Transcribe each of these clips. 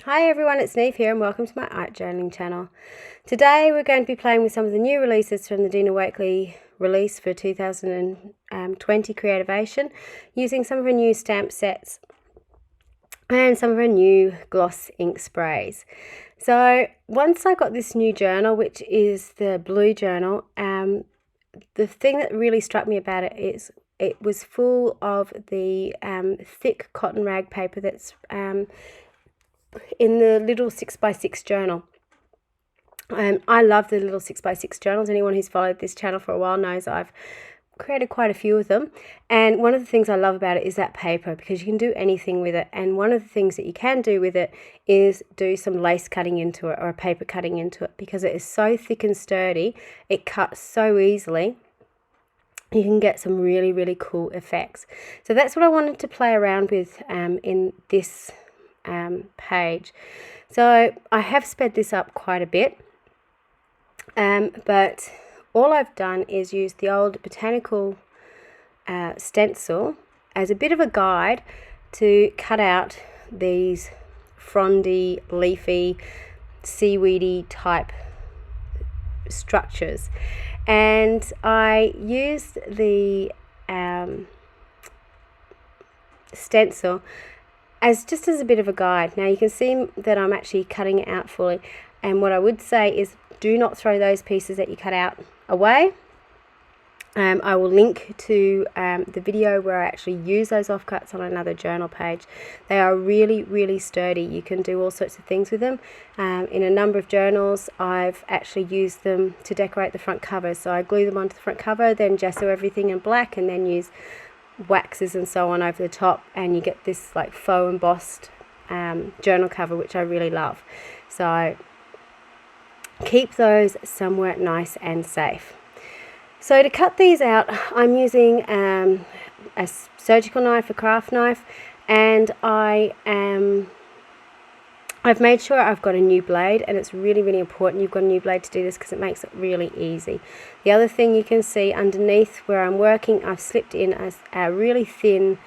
Hi everyone, it's Niamh here and welcome to my art journaling channel. Today we're going to be playing with some of the new releases from the Dina Wakley Release for 2020 Creativation, using some of her new stamp sets and some of her new gloss ink sprays. So once I got this new journal, which is the blue journal, the thing that really struck me about it is it was full of the thick cotton rag paper that's in the little 6x6 journal. I love the little 6x6 journals. Anyone who's followed this channel for a while knows I've created quite a few of them, and one of the things I love about it is that paper, because you can do anything with it. And one of the things that you can do with it is do some lace cutting into it or a paper cutting into it, because it is so thick and sturdy, it cuts so easily. You can get some really cool effects. So that's what I wanted to play around with in this page. So I have sped this up quite a bit, but all I've done is use the old botanical stencil as a bit of a guide to cut out these frondy, leafy, seaweedy type structures. And I used the stencil as a bit of a guide. Now you can see that I'm actually cutting it out fully, and what I would say is do not throw those pieces that you cut out away. I will link to the video where I actually use those offcuts on another journal page. They are really sturdy. You can do all sorts of things with them. In a number of journals I've actually used them to decorate the front cover. So I glue them onto the front cover, then gesso everything in black, and then use waxes and so on over the top, and you get this like faux embossed journal cover, which I really love. So keep those somewhere nice and safe. So to cut these out, I'm using a surgical knife, a craft knife, and I've made sure I've got a new blade, and it's really important you've got a new blade to do this, because it makes it really easy. The other thing you can see underneath where I'm working, I've slipped in a really thin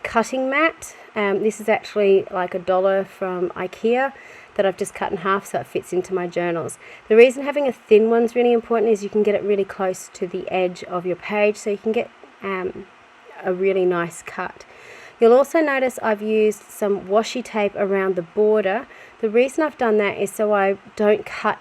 cutting mat. This is actually like $1 from IKEA that I've just cut in half so it fits into my journals. The reason having a thin one's really important is you can get it really close to the edge of your page, so you can get a really nice cut. You'll also notice I've used some washi tape around the border. The reason I've done that is so I don't cut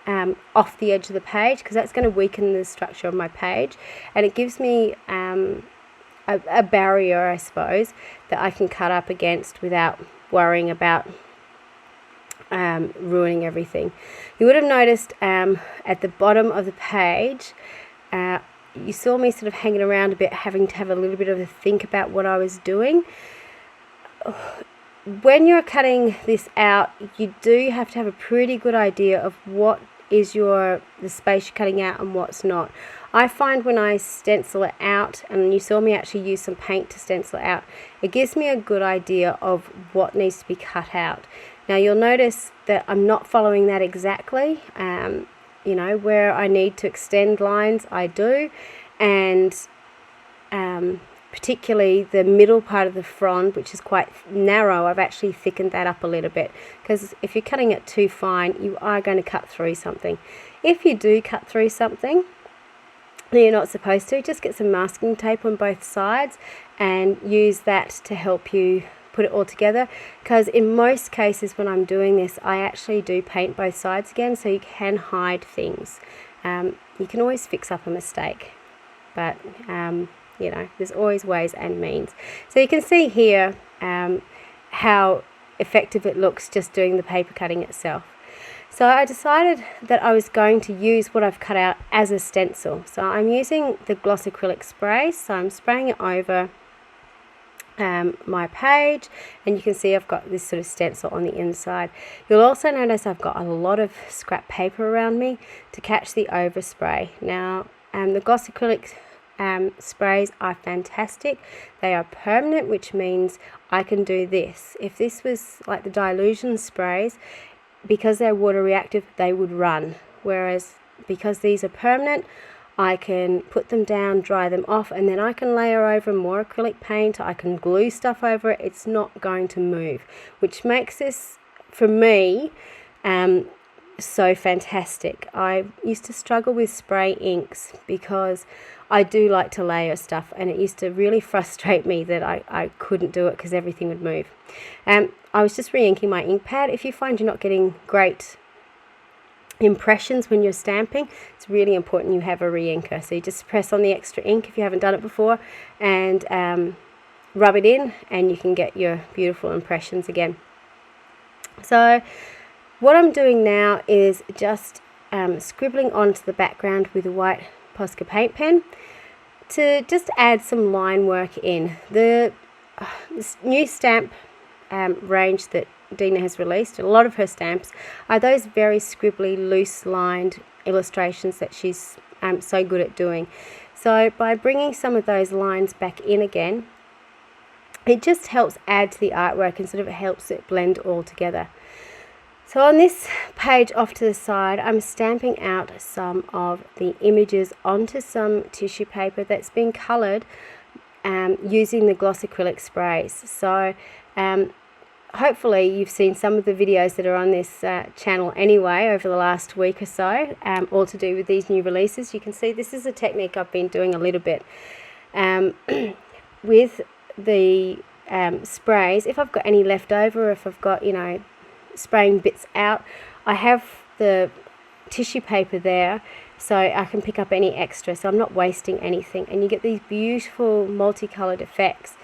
off the edge of the page, because that's going to weaken the structure of my page, and it gives me a barrier, I suppose, that I can cut up against without worrying about ruining everything. You would have noticed at the bottom of the page, you saw me sort of hanging around a bit, having to have a little bit of a think about what I was doing. When you're cutting this out, you do have to have a pretty good idea of what is the space you're cutting out and what's not. I find when I stencil it out, and you saw me actually use some paint to stencil it out, it gives me a good idea of what needs to be cut out. Now you'll notice that I'm not following that exactly. You know, where I need to extend lines, I do, and particularly the middle part of the frond, which is quite narrow, I've actually thickened that up a little bit, because if you're cutting it too fine, you are going to cut through something. If you do cut through something that you're not supposed to, just get some masking tape on both sides and use that to help you put it all together, because in most cases when I'm doing this, I actually do paint both sides again, so you can hide things. You can always fix up a mistake, but you know, there's always ways and means. So you can see here how effective it looks just doing the paper cutting itself. So I decided that I was going to use what I've cut out as a stencil. So I'm using the gloss acrylic spray, so I'm spraying it over my page, and you can see I've got this sort of stencil on the inside. You'll also notice I've got a lot of scrap paper around me to catch the overspray. Now the gloss acrylic sprays are fantastic. They are permanent, which means I can do this. If this was like the dilution sprays, because they're water reactive, they would run, whereas because these are permanent, I can put them down, dry them off, and then I can layer over more acrylic paint. I can glue stuff over it. It's not going to move, which makes this for me, so fantastic. I used to struggle with spray inks because I do like to layer stuff, and it used to really frustrate me that I couldn't do it because everything would move. I was just re-inking my ink pad. If you find you're not getting great impressions when you're stamping, it's really important you have a re-inker. So you just press on the extra ink if you haven't done it before, and rub it in, and you can get your beautiful impressions again. So what I'm doing now is just scribbling onto the background with a white poscar paint pen to just add some line work in. This new stamp range that Dina has released, a lot of her stamps are those very scribbly, loose lined illustrations that she's so good at doing. So by bringing some of those lines back in again, it just helps add to the artwork and sort of helps it blend all together. So on this page off to the side, I'm stamping out some of the images onto some tissue paper that's been coloured using the gloss acrylic sprays. So hopefully you've seen some of the videos that are on this channel anyway over the last week or so, all to do with these new releases. You can see this is a technique I've been doing a little bit with the sprays. If I've got any left over, if I've got, you know, spraying bits out, I have the tissue paper there so I can pick up any extra, so I'm not wasting anything, and you get these beautiful multicolored effects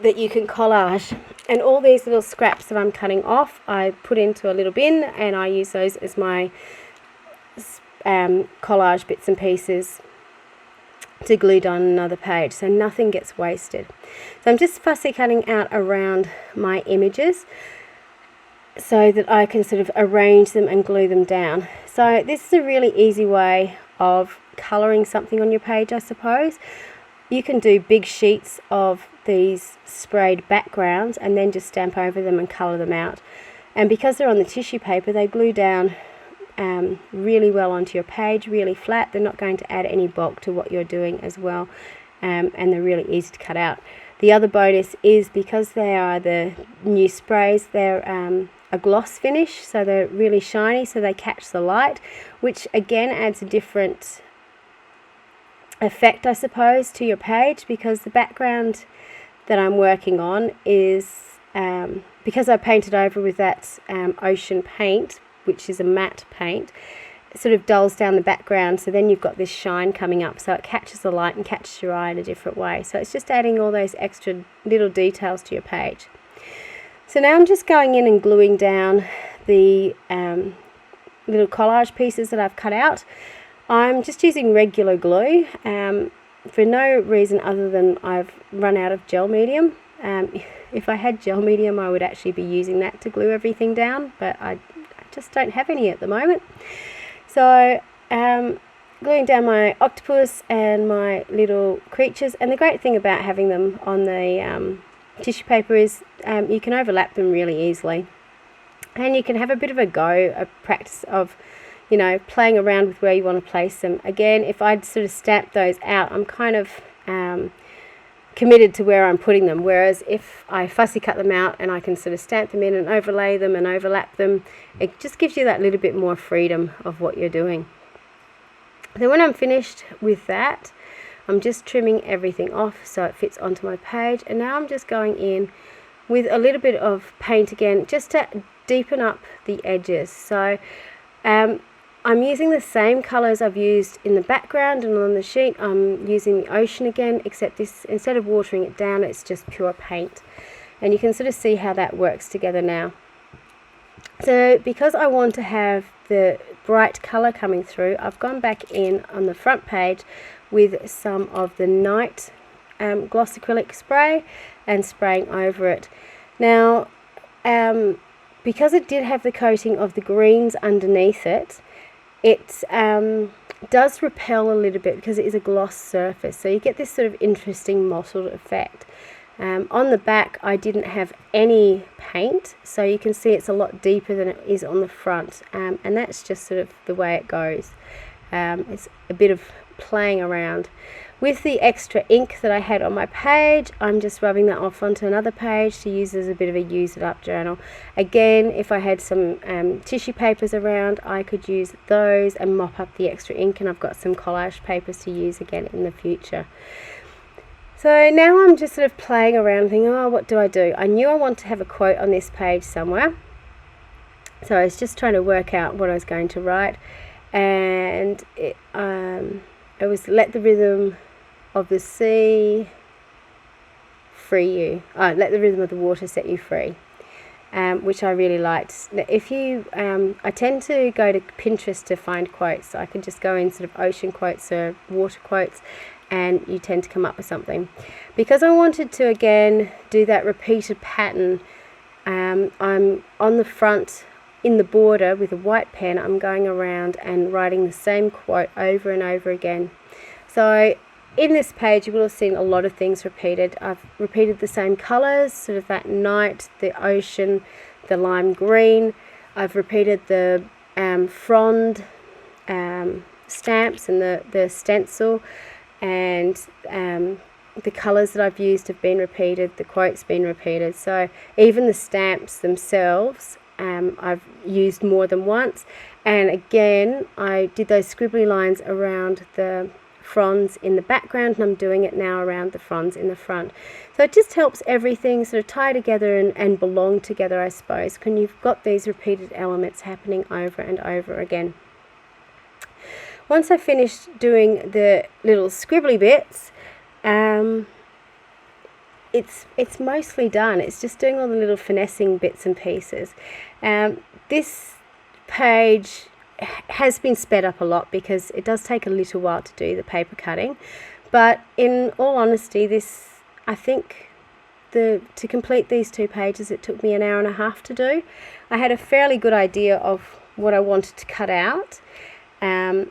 that you can collage. And all these little scraps that I'm cutting off, I put into a little bin, and I use those as my collage bits and pieces to glue down another page, so nothing gets wasted. So I'm just fussy cutting out around my images so that I can sort of arrange them and glue them down. So this is a really easy way of colouring something on your page, I suppose. You can do big sheets of these sprayed backgrounds and then just stamp over them and colour them out. And because they're on the tissue paper, they glue down really well onto your page, really flat. They're not going to add any bulk to what you're doing as well, and they're really easy to cut out. The other bonus is because they are the new sprays, they're a gloss finish, so they're really shiny, so they catch the light, which again adds a different effect, I suppose, to your page, because the background that I'm working on is, because I painted over with that ocean paint, which is a matte paint, it sort of dulls down the background, so then you've got this shine coming up, so it catches the light and catches your eye in a different way. So it's just adding all those extra little details to your page. So now I'm just going in and gluing down the little collage pieces that I've cut out. I'm just using regular glue for no reason other than I've run out of gel medium. If I had gel medium, I would actually be using that to glue everything down, but I just don't have any at the moment. So gluing down my octopus and my little creatures, and the great thing about having them on the tissue paper is you can overlap them really easily, and you can have a bit of a go, a practice of, you know, playing around with where you want to place them. Again, if I'd sort of stamp those out, I'm kind of committed to where I'm putting them, whereas if I fussy cut them out and I can sort of stamp them in and overlay them and overlap them, it just gives you that little bit more freedom of what you're doing. Then when I'm finished with that, I'm just trimming everything off so it fits onto my page, and now I'm just going in with a little bit of paint again just to deepen up the edges. So I'm using the same colours I've used in the background and on the sheet. I'm using the ocean again, except this, instead of watering it down, it's just pure paint. And you can sort of see how that works together now. So because I want to have the bright colour coming through, I've gone back in on the front page with some of the night gloss acrylic spray and spraying over it. Now, because it did have the coating of the greens underneath it, it does repel a little bit because it is a gloss surface, so you get this sort of interesting mottled effect. On the back I didn't have any paint, so you can see it's a lot deeper than it is on the front, and that's just sort of the way it goes. It's a bit of playing around. With the extra ink that I had on my page, I'm just rubbing that off onto another page to use as a bit of a use it up journal. Again, if I had some tissue papers around, I could use those and mop up the extra ink, and I've got some collage papers to use again in the future. So now I'm just sort of playing around thinking, oh, what do? I knew I want to have a quote on this page somewhere. So I was just trying to work out what I was going to write, and it was let the rhythm of the sea free you. Let the rhythm of the water set you free, which I really liked. If you, I tend to go to Pinterest to find quotes. So I can just go in sort of ocean quotes or water quotes, and you tend to come up with something. Because I wanted to again do that repeated pattern, I'm on the front in the border with a white pen. I'm going around and writing the same quote over and over again. So in this page you will have seen a lot of things repeated. I've repeated the same colours, sort of that night, the ocean, the lime green. I've repeated the frond stamps and the stencil, and the colours that I've used have been repeated, the quotes been repeated. So even the stamps themselves I've used more than once. And again, I did those scribbly lines around the fronds in the background, and I'm doing it now around the fronds in the front. So it just helps everything sort of tie together and belong together, I suppose, when you've got these repeated elements happening over and over again. Once I finished doing the little scribbly bits, it's mostly done. It's just doing all the little finessing bits and pieces. This page has been sped up a lot because it does take a little while to do the paper cutting, but in all honesty, I think to complete these 2 pages it took me an hour and a half to do. I had a fairly good idea of what I wanted to cut out, and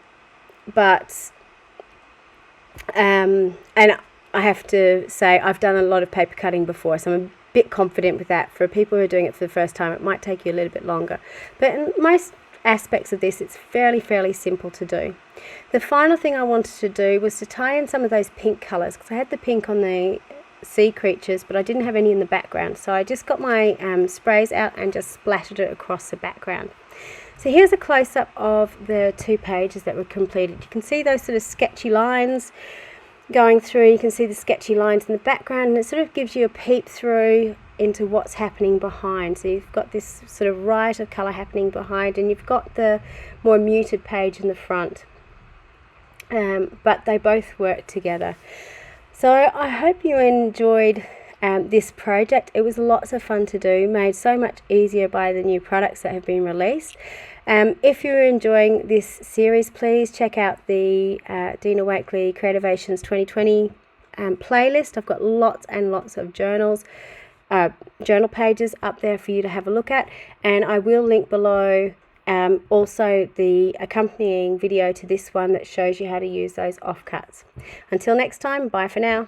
I have to say I've done a lot of paper cutting before, so I'm a bit confident with that. For people who are doing it for the first time, it might take you a little bit longer, but in most aspects of this it's fairly simple to do. The final thing I wanted to do was to tie in some of those pink colours, because I had the pink on the sea creatures but I didn't have any in the background, so I just got my sprays out and just splattered it across the background. So here's a close-up of the 2 pages that were completed. You can see those sort of sketchy lines going through. You can see the sketchy lines in the background, and it sort of gives you a peep through into what's happening behind. So you've got this sort of riot of colour happening behind, and you've got the more muted page in the front, but they both work together. So I hope you enjoyed this project. It was lots of fun to do, made so much easier by the new products that have been released. If you're enjoying this series, please check out the Dina Wakley Creativation's 2020 playlist. I've got lots and lots of journal pages up there for you to have a look at, and I will link below also the accompanying video to this one that shows you how to use those offcuts. Until next time, bye for now.